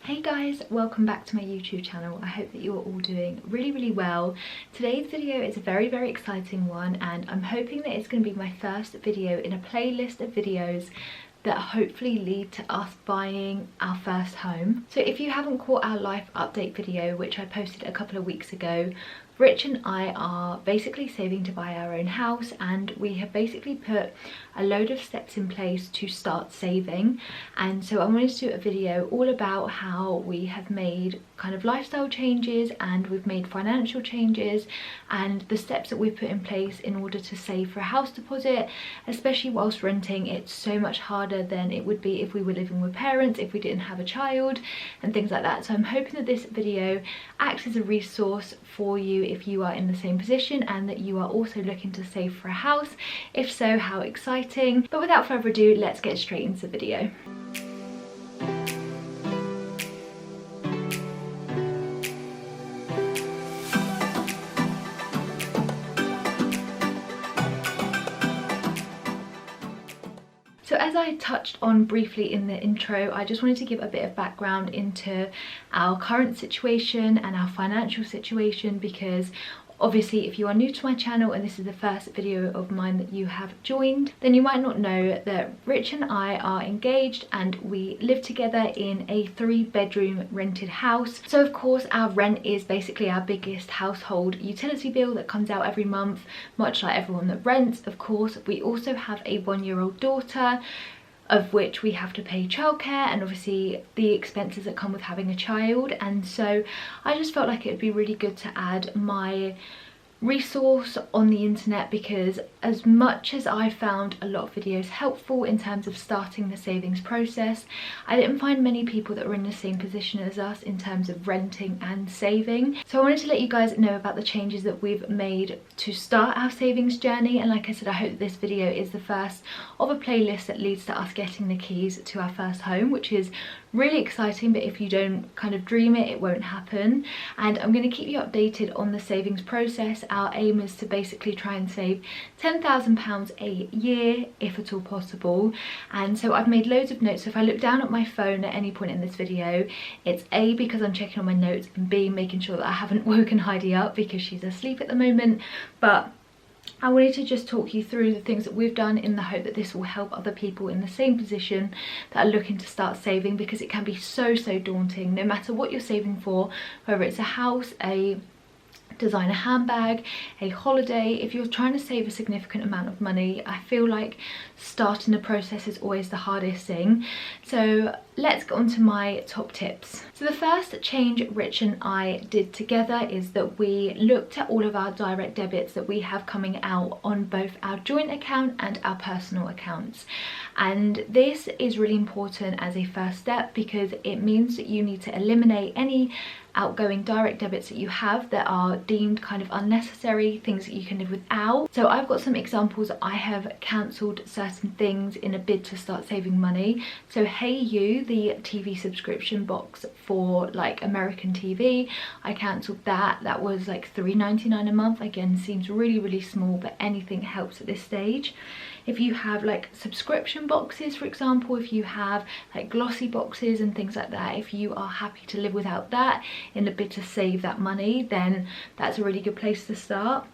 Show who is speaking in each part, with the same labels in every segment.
Speaker 1: Hey guys, welcome back to my YouTube channel. I hope that you're all doing really well. Today's video is a very exciting one, and I'm hoping that it's going to be my first video in a playlist of videos that hopefully lead to us buying our first home. So if you haven't caught our life update video, which I posted a couple of weeks ago, Rich and I are basically saving to buy our own house, and we have basically put a load of steps in place to start saving. And so I wanted to do a video all about how we have made kind of lifestyle changes and we've made financial changes and the steps that we've put in place in order to save for a house deposit, especially whilst renting. It's so much harder than it would be if we were living with parents, if we didn't have a child and things like that. So I'm hoping that this video acts as a resource for you if you are in the same position and that you are also looking to save for a house. If so, how exciting. But without further ado, let's get straight into the video. So as I touched on briefly in the intro, I just wanted to give a bit of background into our current situation and our financial situation, because obviously if you are new to my channel and this is the first video of mine that you have joined, then you might not know that Rich and I are engaged and we live together in a 3-bedroom rented house. So of course our rent is basically our biggest household utility bill that comes out every month, much like everyone that rents. Of course, we also have a 1-year-old daughter, of which we have to pay childcare and obviously the expenses that come with having a child. And so I just felt like it would be really good to add my resource on the internet, because as much as I found a lot of videos helpful in terms of starting the savings process, I didn't find many people that were in the same position as us in terms of renting and saving. So I wanted to let you guys know about the changes that we've made to start our savings journey. And like I said, I hope that this video is the first of a playlist that leads to us getting the keys to our first home, which is really exciting. But if you don't kind of dream it, it won't happen. And I'm going to keep you updated on the savings process. Our aim is to basically try and save £10,000 a year, if at all possible. And so I've made loads of notes. So if I look down at my phone at any point in this video, it's A, because I'm checking on my notes, and B, making sure that I haven't woken Heidi up because she's asleep at the moment. But I wanted to just talk you through the things that we've done in the hope that this will help other people in the same position that are looking to start saving, because it can be so daunting no matter what you're saving for, whether it's a house, a designer handbag, a holiday. If you're trying to save a significant amount of money, I feel like starting the process is always the hardest thing. So let's get on to my top tips. So the first change Rich and I did together is that we looked at all of our direct debits that we have coming out on both our joint account and our personal accounts. And this is really important as a first step, because it means that you need to eliminate any outgoing direct debits that you have that are deemed kind of unnecessary, things that you can live without. So I've got some examples. I have cancelled certain things in a bid to start saving money. So Hey You, the TV subscription box for like American TV, I cancelled that. That was like $3.99 a month. Again, seems really small, but anything helps at this stage. If you have like subscription boxes, for example, if you have like glossy boxes and things like that, if you are happy to live without that in a bid to save that money, then that's a really good place to start.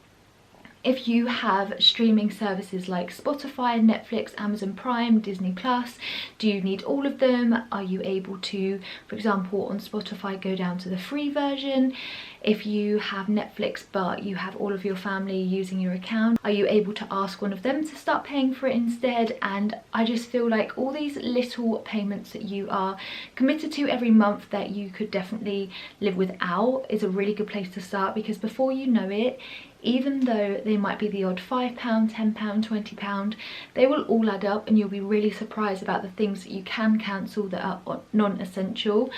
Speaker 1: If you have streaming services like Spotify, Netflix, Amazon Prime, Disney Plus, do you need all of them? Are you able to, for example, on Spotify, go down to the free version? If you have Netflix but you have all of your family using your account, are you able to ask one of them to start paying for it instead? And I just feel like all these little payments that you are committed to every month that you could definitely live without is a really good place to start, because before you know it, even though they might be the odd £5, £10, £20, they will all add up, and you'll be really surprised about the things that you can cancel that are non-essential.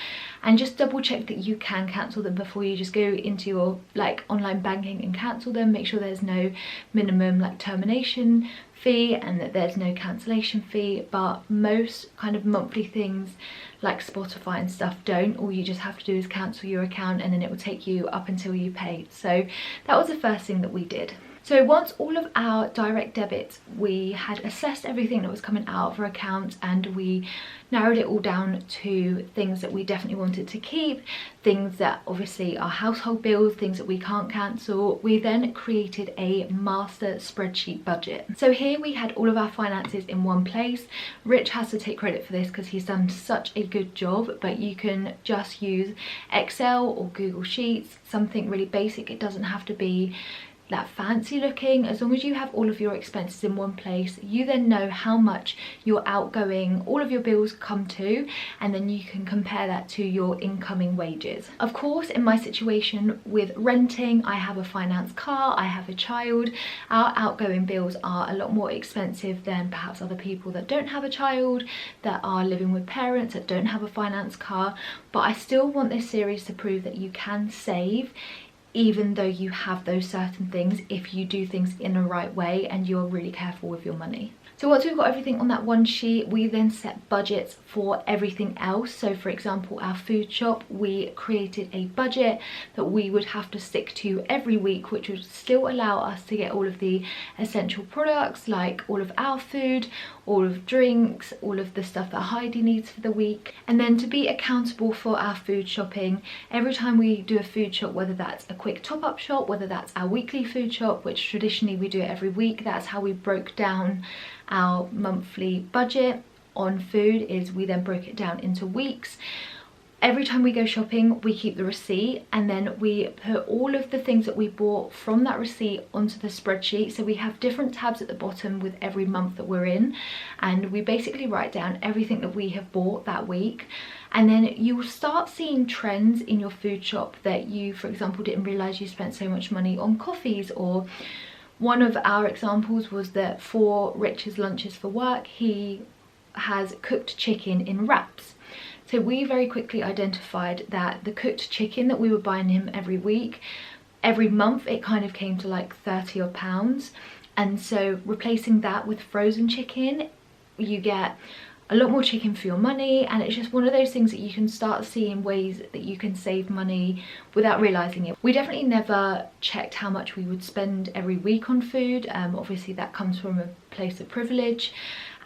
Speaker 1: And just double check that you can cancel them before you just go into your like online banking and cancel them. Make sure there's no minimum like termination fee and that there's no cancellation fee. But most kind of monthly things like Spotify and stuff don't. All you just have to do is cancel your account, and then it will take you up until you pay. So that was the first thing that we did. So once all of our direct debits, we had assessed everything that was coming out of our accounts, and we narrowed it all down to things that we definitely wanted to keep, things that obviously are household bills, things that we can't cancel. We then created a master spreadsheet budget. So here we had all of our finances in one place. Rich has to take credit for this because he's done such a good job, but you can just use Excel or Google Sheets, something really basic. It doesn't have to be that fancy looking. As long as you have all of your expenses in one place, you then know how much your outgoing, all of your bills come to, and then you can compare that to your incoming wages. Of course, in my situation with renting, I have a finance car, I have a child. Our outgoing bills are a lot more expensive than perhaps other people that don't have a child, that are living with parents, that don't have a finance car. But I still want this series to prove that you can save even though you have those certain things, if you do things in the right way and you're really careful with your money. So once we've got everything on that one sheet, we then set budgets for everything else. So for example, our food shop, we created a budget that we would have to stick to every week, which would still allow us to get all of the essential products, like all of our food, all of drinks, all of the stuff that Heidi needs for the week. And then to be accountable for our food shopping, every time we do a food shop, whether that's a quick top-up shop, whether that's our weekly food shop, which traditionally we do it every week, that's how we broke down our monthly budget on food, is we then broke it down into weeks. Every time we go shopping, we keep the receipt, and then we put all of the things that we bought from that receipt onto the spreadsheet. So we have different tabs at the bottom with every month that we're in, and we basically write down everything that we have bought that week. And then you will start seeing trends in your food shop that you, for example, didn't realize you spent so much money on coffees. Or one of our examples was that for Rich's lunches for work, he has cooked chicken in wraps. So we very quickly identified that the cooked chicken that we were buying him every week, every month, it kind of came to like 30 odd pounds. And so replacing that with frozen chicken, you get a lot more chicken for your money, and it's just one of those things that you can start seeing ways that you can save money without realizing it. We definitely never checked how much we would spend every week on food. Obviously that comes from a place of privilege,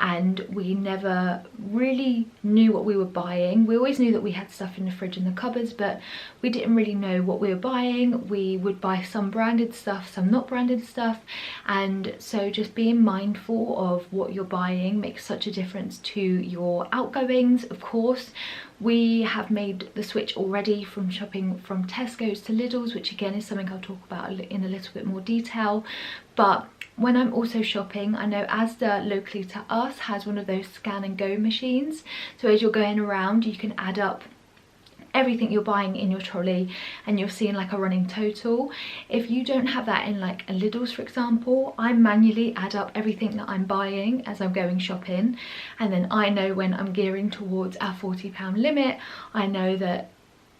Speaker 1: and we never really knew what we were buying. We always knew that we had stuff in the fridge and the cupboards, but we didn't really know what we were buying. We would buy some branded stuff, some not branded stuff, and so just being mindful of what you're buying makes such a difference to your outgoings. Of course, we have made the switch already from shopping from Tesco's to Lidl's, which again is something I'll talk about in a little bit more detail. But when I'm also shopping, I know Asda locally to us has one of those scan and go machines. So as you're going around, you can add up everything you're buying in your trolley and you're seeing like a running total. If you don't have that in like a Lidl's, for example, I manually add up everything that I'm buying as I'm going shopping, and then I know when I'm gearing towards our £40 limit. I know that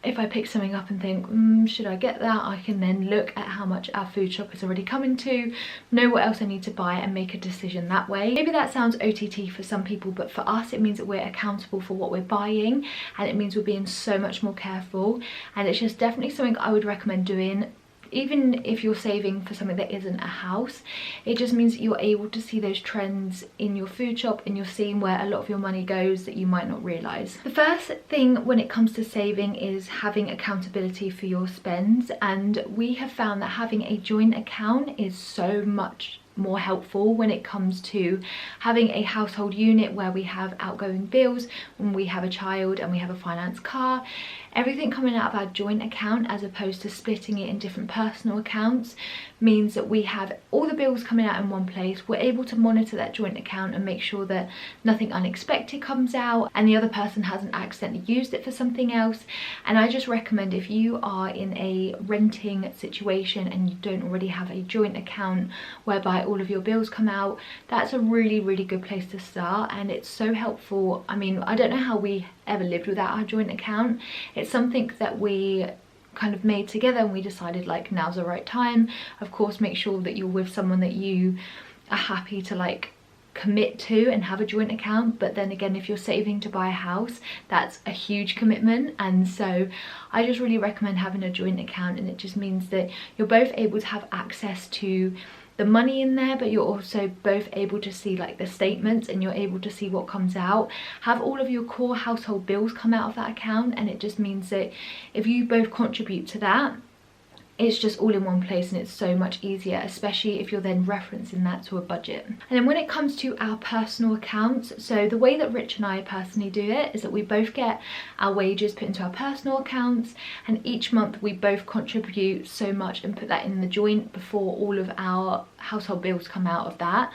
Speaker 1: if I pick something up and think, should I get that, I can then look at how much our food shop is already coming to, know what else I need to buy, and make a decision that way. Maybe that sounds OTT for some people, but for us it means that we're accountable for what we're buying, and it means we're being so much more careful. And it's just definitely something I would recommend doing. Even if you're saving for something that isn't a house, it just means that you're able to see those trends in your food shop, and you're seeing where a lot of your money goes that you might not realise. The first thing when it comes to saving is having accountability for your spends, and we have found that having a joint account is so much more helpful when it comes to having a household unit where we have outgoing bills, when we have a child and we have a finance car. Everything coming out of our joint account, as opposed to splitting it in different personal accounts, means that we have all the bills coming out in one place. We're able to monitor that joint account and make sure that nothing unexpected comes out and the other person hasn't accidentally used it for something else. And I just recommend, if you are in a renting situation and you don't already have a joint account whereby all of your bills come out, that's a really, really good place to start. And it's so helpful. I mean, I don't know how we ever lived without our joint account. It's something that we kind of made together, and we decided like now's the right time. Of course, make sure that you're with someone that you are happy to like commit to and have a joint account. But then again, if you're saving to buy a house, that's a huge commitment, and so I just really recommend having a joint account. And it just means that you're both able to have access to the money in there, but you're also both able to see like the statements, and you're able to see what comes out. Have all of your core household bills come out of that account, and it just means that if you both contribute to that, it's just all in one place, and it's so much easier, especially if you're then referencing that to a budget. And then when it comes to our personal accounts, so the way that Rich and I personally do it is that we both get our wages put into our personal accounts, and each month we both contribute so much and put that in the joint before all of our household bills come out of that.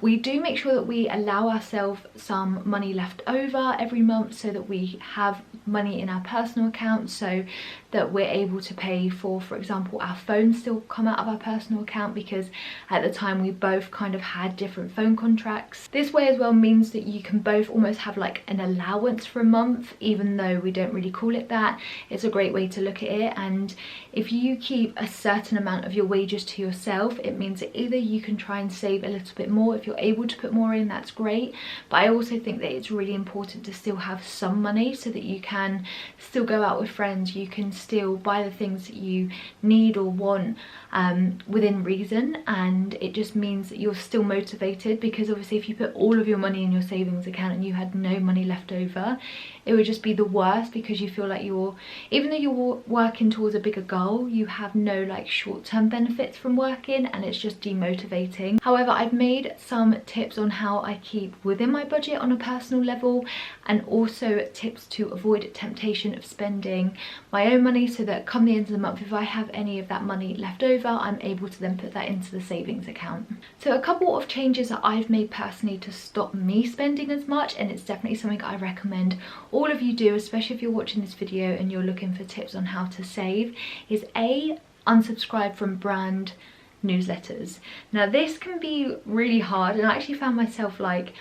Speaker 1: We do make sure that we allow ourselves some money left over every month, so that we have money in our personal accounts, so that we're able to pay for example, our phones still come out of our personal account, because at the time we both kind of had different phone contracts. This way as well means that you can both almost have like an allowance for a month, even though we don't really call it that. It's a great way to look at it, and if you keep a certain amount of your wages to yourself, it means that either you can try and save a little bit more. If you're able to put more in, that's great, but I also think that it's really important to still have some money, so that you can still go out with friends, you can still buy the things that you need or want within reason, and it just means that you're still motivated. Because obviously if you put all of your money in your savings account and you had no money left over, it would just be the worst, because you feel like even though you're working towards a bigger goal, you have no like short-term benefits from working, and it's just demotivating. However, I've made some tips on how I keep within my budget on a personal level, and also tips to avoid temptation of spending my own money, so that come the end of the month, if I have any of that money left over, I'm able to then put that into the savings account. So a couple of changes that I've made personally to stop me spending as much, and it's definitely something I recommend all of you do, especially if you're watching this video and you're looking for tips on how to save, is A, unsubscribe from brand newsletters. Now this can be really hard, and I actually found myself like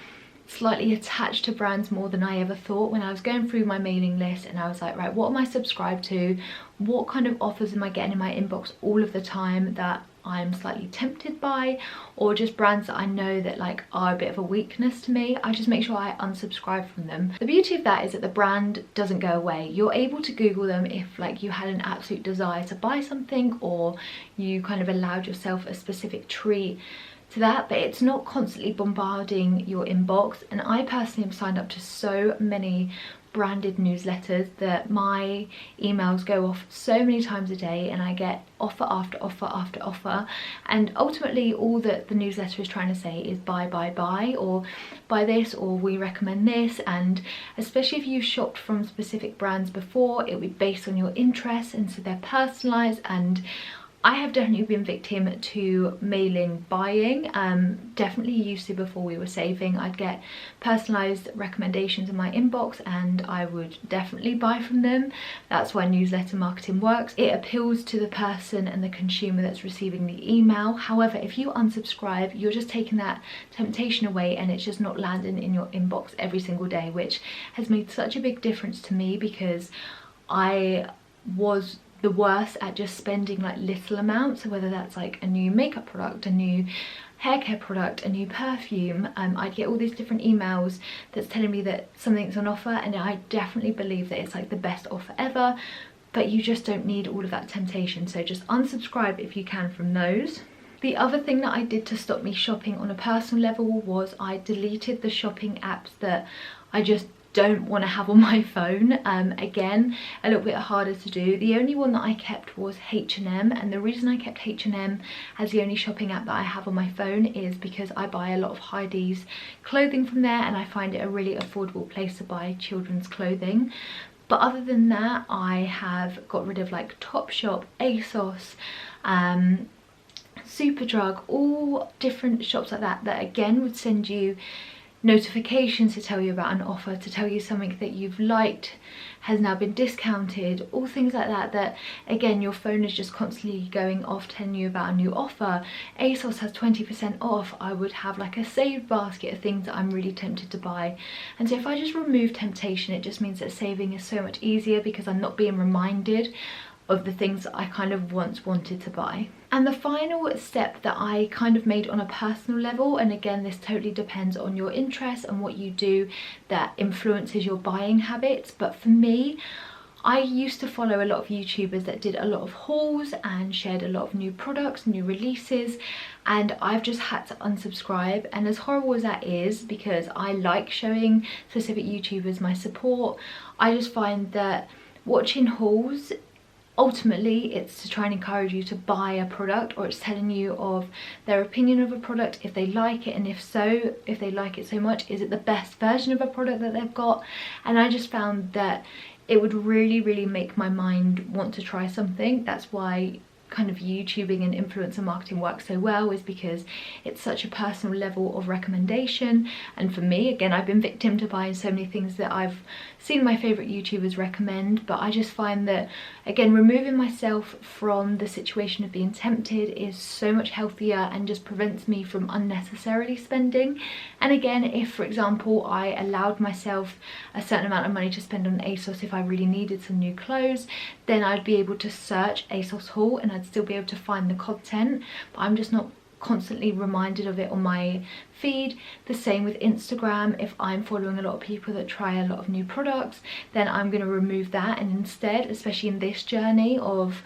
Speaker 1: slightly attached to brands more than I ever thought when I was going through my mailing list, and I was like, right, what am I subscribed to? What kind of offers am I getting in my inbox all of the time that I'm slightly tempted by, or just brands that I know that like are a bit of a weakness to me? I just make sure I unsubscribe from them. The beauty of that is that the brand doesn't go away. You're able to Google them if like you had an absolute desire to buy something, or you kind of allowed yourself a specific treat to that, but it's not constantly bombarding your inbox. And I personally have signed up to so many branded newsletters that my emails go off so many times a day, and I get offer after offer after offer, and ultimately all that the newsletter is trying to say is buy, or buy this, or we recommend this. And especially if you've shopped from specific brands before, it'll be based on your interests, and so they're personalized. And I have definitely been victim to mailing buying. Definitely used to before we were saving. I'd get personalised recommendations in my inbox, and I would definitely buy from them. That's why newsletter marketing works. It appeals to the person and the consumer that's receiving the email. However, if you unsubscribe, you're just taking that temptation away, and it's just not landing in your inbox every single day, which has made such a big difference to me, because I was the worst at just spending like little amounts. So whether that's like a new makeup product, a new hair care product, a new perfume, I'd get all these different emails that's telling me that something's on offer, and I definitely believe that it's like the best offer ever, but you just don't need all of that temptation. So just unsubscribe if you can from those. The other thing that I did to stop me shopping on a personal level was I deleted the shopping apps that I just don't want to have on my phone. Again, a little bit harder to do. The only one that I kept was H&M, and the reason I kept H&M as the only shopping app that I have on my phone is because I buy a lot of Heidi's clothing from there, and I find it a really affordable place to buy children's clothing. But other than that, I have got rid of like Topshop, ASOS, Superdrug, all different shops like that, that again would send you notifications to tell you about an offer, to tell you something that you've liked has now been discounted, all things like that, that again your phone is just constantly going off telling you about a new offer. ASOS has 20% off. I would have like a saved basket of things that I'm really tempted to buy. And so if I just remove temptation, it just means that saving is so much easier, because I'm not being reminded of the things that I kind of once wanted to buy. And the final step that I kind of made on a personal level, and again this totally depends on your interests and what you do that influences your buying habits, but for me, I used to follow a lot of YouTubers that did a lot of hauls and shared a lot of new products, new releases, and I've just had to unsubscribe. And as horrible as that is, because I like showing specific YouTubers my support, I just find that watching hauls, ultimately it's to try and encourage you to buy a product, or it's telling you of their opinion of a product, if they like it, and if so, if they like it so much, is it the best version of a product that they've got. And I just found that it would really make my mind want to try something. That's why kind of YouTubing and influencer marketing works so well, is because it's such a personal level of recommendation. And for me, again, I've been victim to buying so many things that I've seen my favorite YouTubers recommend, but I just find that, again, removing myself from the situation of being tempted is so much healthier and just prevents me from unnecessarily spending. And again, if for example I allowed myself a certain amount of money to spend on ASOS if I really needed some new clothes, then I'd be able to search ASOS haul and I'd still be able to find the content, but I'm just not constantly reminded of it on my feed. The same with Instagram. If I'm following a lot of people that try a lot of new products, then I'm going to remove that, and instead, especially in this journey of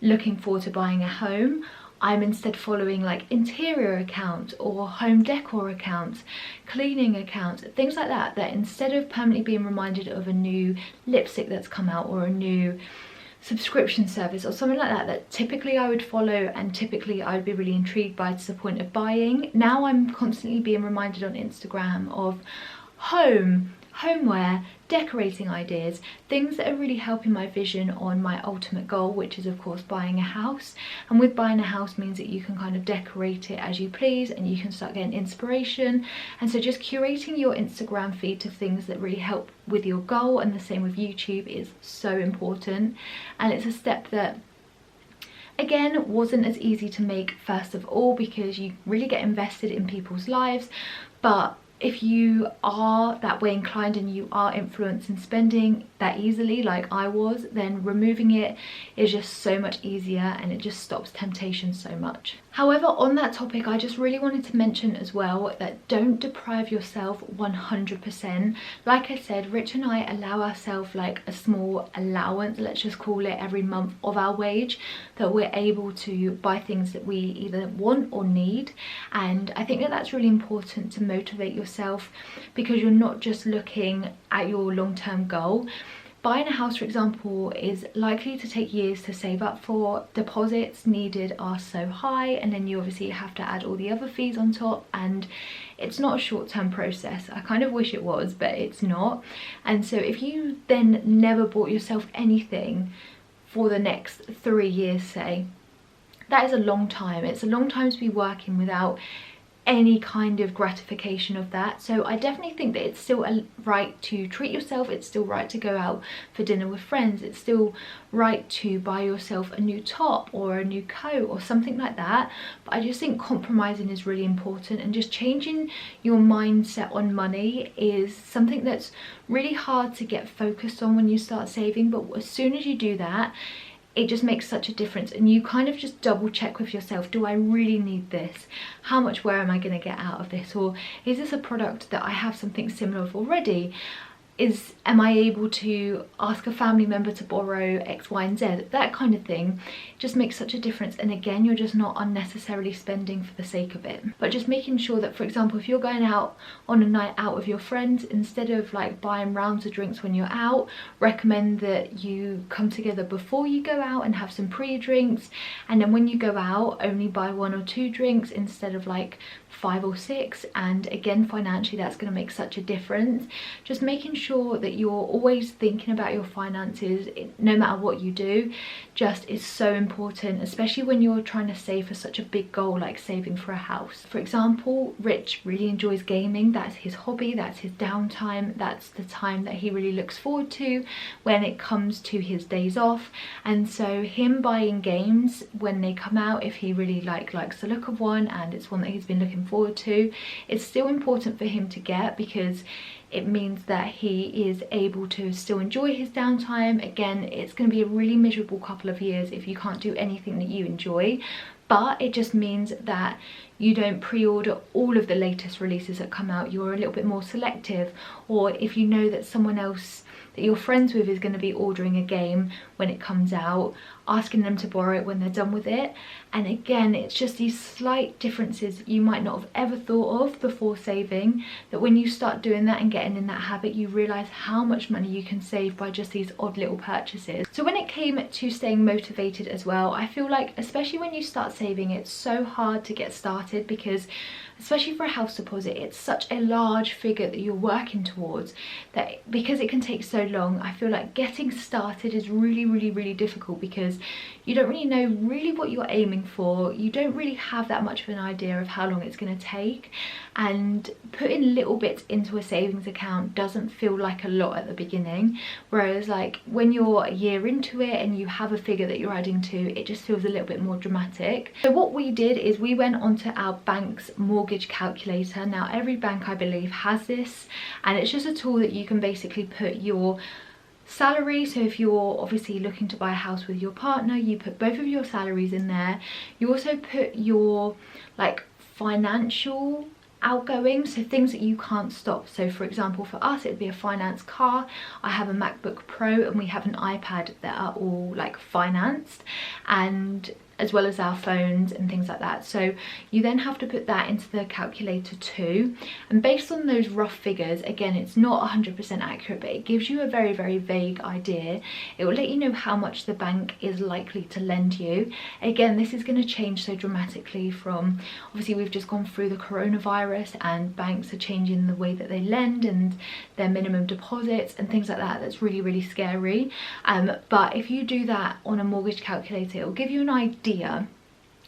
Speaker 1: looking forward to buying a home, I'm instead following like interior accounts or home decor accounts, cleaning accounts, things like that, that instead of permanently being reminded of a new lipstick that's come out or a new subscription service or something like that, that typically I would follow and typically I would be really intrigued by to the point of buying, now I'm constantly being reminded on Instagram of homeware, decorating ideas, things that are really helping my vision on my ultimate goal, which is of course buying a house. And with buying a house means that you can kind of decorate it as you please and you can start getting inspiration. And so just curating your Instagram feed to things that really help with your goal, and the same with YouTube, is so important. And it's a step that, again, wasn't as easy to make first of all, because you really get invested in people's lives. But if you are that way inclined and you are influenced in spending that easily like I was, then removing it is just so much easier and it just stops temptation so much. However, on that topic, I just really wanted to mention as well that don't deprive yourself 100%. Like I said, Rich and I allow ourselves like a small allowance, let's just call it, every month of our wage, that we're able to buy things that we either want or need. And I think that that's really important to motivate yourself, because you're not just looking at your long-term goal. Buying a house, for example, is likely to take years to save up for. Deposits needed are so high, and then you obviously have to add all the other fees on top, and it's not a short-term process. I kind of wish it was, but it's not. And so if you then never bought yourself anything for the next 3 years, say, that is a long time. It's a long time to be working without any kind of gratification of that. So I definitely think that it's still a right to treat yourself, it's still right to go out for dinner with friends, it's still right to buy yourself a new top or a new coat or something like that. But I just think compromising is really important, and just changing your mindset on money is something that's really hard to get focused on when you start saving. But as soon as you do that, it just makes such a difference, and you kind of just double check with yourself, do I really need this? How much wear am I going to get out of this? Or is this a product that I have something similar of already? Am I able to ask a family member to borrow X, Y, and Z? That kind of thing just makes such a difference. And again, you're just not unnecessarily spending for the sake of it. But just making sure that, for example, if you're going out on a night out with your friends, instead of like buying rounds of drinks when you're out, recommend that you come together before you go out and have some pre-drinks. And then when you go out, only buy 1 or 2 drinks instead of like 5 or 6. And again, financially, that's going to make such a difference. Just making sure that you're always thinking about your finances, no matter what you do, just is so important, especially when you're trying to save for such a big goal like saving for a house. For example, Rich really enjoys gaming. That's his hobby, that's his downtime, that's the time that he really looks forward to when it comes to his days off. And so him buying games when they come out, if he really likes the look of one and it's one that he's been looking forward to, it's still important for him to get, because it means that he is able to still enjoy his downtime. Again, it's going to be a really miserable couple of years if you can't do anything that you enjoy, but it just means that you don't pre-order all of the latest releases that come out. You're a little bit more selective, or if you know that someone else that that you're friends with is going to be ordering a game when it comes out, asking them to borrow it when they're done with it. And again, it's just these slight differences you might not have ever thought of before saving, that when you start doing that and getting in that habit, you realise how much money you can save by just these odd little purchases. So when it came to staying motivated as well, I feel like especially when you start saving, it's so hard to get started, because especially for a house deposit, it's such a large figure that you're working towards, that because it can take so long, I feel like getting started is really difficult, because you don't really know really what you're aiming for. You don't really have that much of an idea of how long it's going to take, and putting little bits into a savings account doesn't feel like a lot at the beginning, whereas like when you're a year into it and you have a figure that you're adding to, it just feels a little bit more dramatic. So what we did is we went onto our bank's mortgage calculator. Now every bank I believe has this, and it's just a tool that you can basically put your salary. So if you're obviously looking to buy a house with your partner, you put both of your salaries in there. You also put your like financial outgoings, so things that you can't stop. So for example, for us it would be a finance car. I have a MacBook Pro and we have an iPad that are all like financed, and as well as our phones and things like that. So you then have to put that into the calculator too, and based on those rough figures, again it's not 100% accurate, but it gives you a very vague idea. It will let you know how much the bank is likely to lend you. Again, this is going to change so dramatically from, obviously we've just gone through the coronavirus and banks are changing the way that they lend and their minimum deposits and things like that. That's really scary. But if you do that on a mortgage calculator, it will give you an idea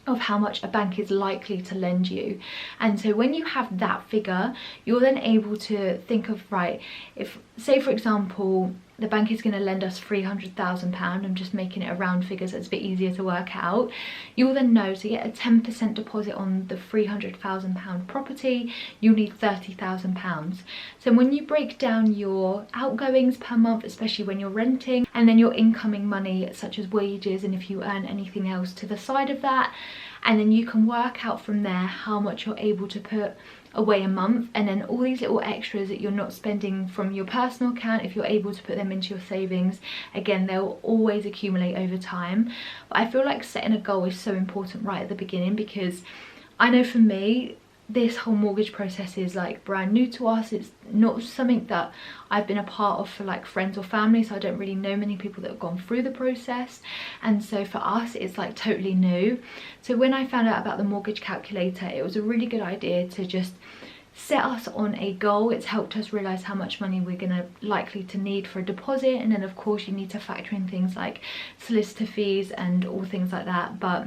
Speaker 1: of how much a bank is likely to lend you. And so when you have that figure, you're then able to think of, right, if say for example the bank is going to lend us £300,000, I'm just making it a round figure so it's a bit easier to work out, you'll then know to get a 10% deposit on the £300,000 property, you'll need £30,000. So when you break down your outgoings per month, especially when you're renting, and then your incoming money such as wages and if you earn anything else to the side of that, and then you can work out from there how much you're able to put away a month, and then all these little extras that you're not spending from your personal account, if you're able to put them into your savings, again they'll always accumulate over time. But I feel like setting a goal is so important right at the beginning, because I know for me this whole mortgage process is like brand new to us. It's not something that I've been a part of for like friends or family, so I don't really know many people that have gone through the process, and so for us it's like totally new. So when I found out about the mortgage calculator, it was a really good idea to just set us on a goal. It's helped us realize how much money we're gonna likely to need for a deposit, and then of course you need to factor in things like solicitor fees and all things like that. But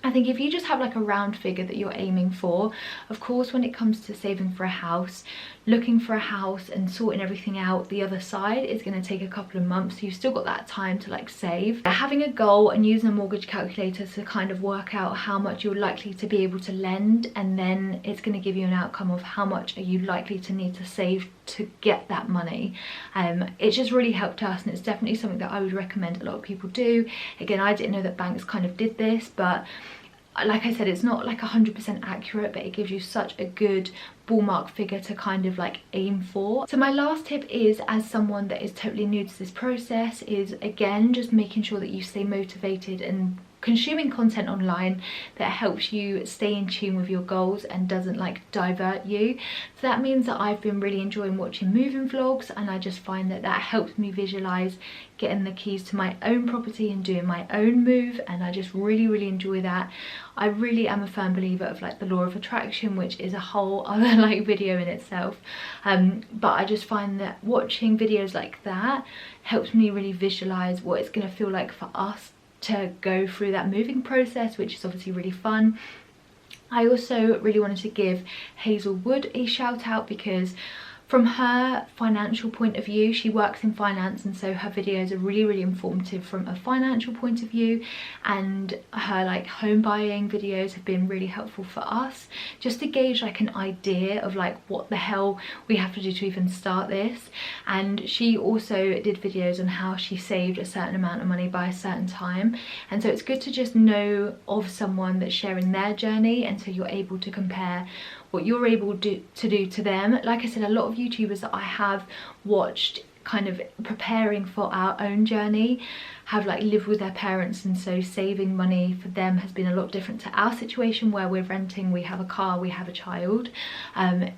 Speaker 1: I think if you just have like a round figure that you're aiming for, of course when it comes to saving for a house, looking for a house and sorting everything out the other side is going to take a couple of months, so you've still got that time to like save. Having a goal and using a mortgage calculator to kind of work out how much you're likely to be able to lend, and then it's going to give you an outcome of how much are you likely to need to save to get that money. It's just really helped us, and it's definitely something that I would recommend a lot of people do. Again, I didn't know that banks kind of did this, but like I said, it's not like 100% accurate, but it gives you such a good ballpark figure to kind of like aim for. So my last tip is, as someone that is totally new to this process, is again just making sure that you stay motivated and consuming content online that helps you stay in tune with your goals and doesn't like divert you. So that means that I've been really enjoying watching moving vlogs, and I just find that that helps me visualize getting the keys to my own property and doing my own move, and I just really enjoy that. I really am a firm believer of like the law of attraction, which is a whole other like video in itself, but I just find that watching videos like that helps me really visualize what it's going to feel like for us to go through that moving process, which is obviously really fun. I also really wanted to give Hazel Wood a shout out, because from her financial point of view, she works in finance, and so her videos are really informative from a financial point of view, and her like home buying videos have been really helpful for us just to gauge like an idea of like what the hell we have to do to even start this. And she also did videos on how she saved a certain amount of money by a certain time, and so it's good to just know of someone that's sharing their journey, and so you're able to compare what you're able to do to them. Like I said, a lot of YouTubers that I have watched kind of preparing for our own journey have like lived with their parents, and so saving money for them has been a lot different to our situation where we're renting, we have a car, we have a child.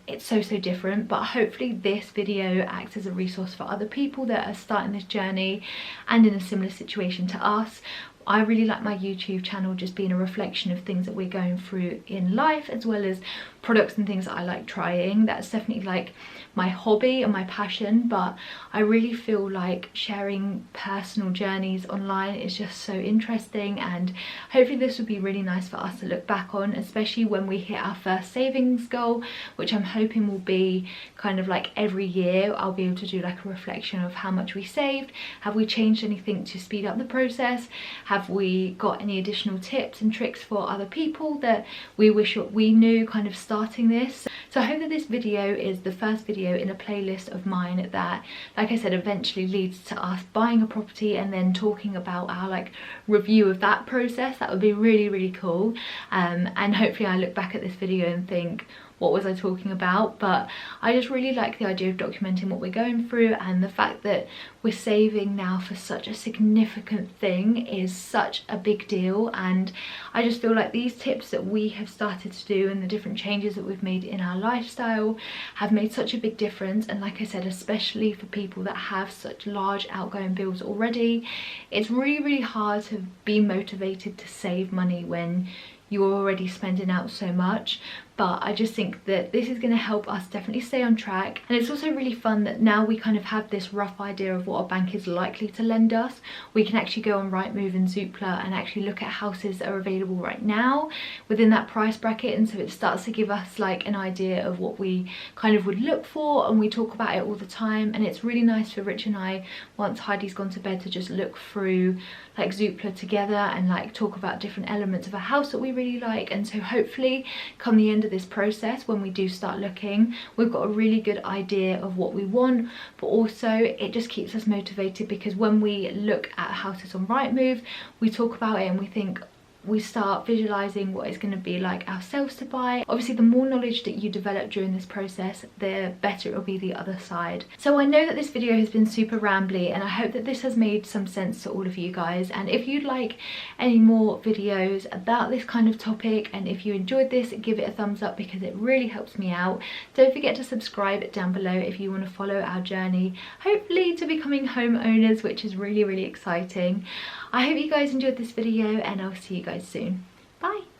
Speaker 1: It's so different, but hopefully this video acts as a resource for other people that are starting this journey and in a similar situation to us. I really like my YouTube channel just being a reflection of things that we're going through in life, as well as products and things that I like trying. That's definitely like my hobby and my passion, but I really feel like sharing personal journeys online is just so interesting, and hopefully this will be really nice for us to look back on, especially when we hit our first savings goal, which I'm hoping will be kind of like every year I'll be able to do like a reflection of how much we saved. Have we changed anything to speed up the process? Have we got any additional tips and tricks for other people that we wish we knew kind of starting this? So I hope that this video is the first video in a playlist of mine that, like I said, eventually leads to us buying a property and then talking about our like review of that process. That would be really cool. And hopefully I look back at this video and think, what was I talking about? But I just really like the idea of documenting what we're going through, and the fact that we're saving now for such a significant thing is such a big deal. And I just feel like these tips that we have started to do and the different changes that we've made in our lifestyle have made such a big difference. And like I said, especially for people that have such large outgoing bills already, it's really hard to be motivated to save money when you're already spending out so much. But I just think that this is going to help us definitely stay on track. And it's also really fun that now we kind of have this rough idea of what a bank is likely to lend us. We can actually go on Rightmove and Zoopla and actually look at houses that are available right now within that price bracket, and so it starts to give us like an idea of what we kind of would look for, and we talk about it all the time. And it's really nice for Rich and I, once Heidi's gone to bed, to just look through like Zoopla together and like talk about different elements of a house that we really like. And so hopefully come the end of this process, when we do start looking, we've got a really good idea of what we want, but also it just keeps us motivated, because when we look at houses on Rightmove, we talk about it and we think, we start visualizing what it's going to be like ourselves to buy. Obviously, the more knowledge that you develop during this process, the better it will be the other side. So I know that this video has been super rambly, and I hope that this has made some sense to all of you guys. And if you'd like any more videos about this kind of topic, and if you enjoyed this, give it a thumbs up because it really helps me out. Don't forget to subscribe down below if you want to follow our journey, hopefully to becoming homeowners, which is really exciting. I hope you guys enjoyed this video, and I'll see you guys soon. Bye!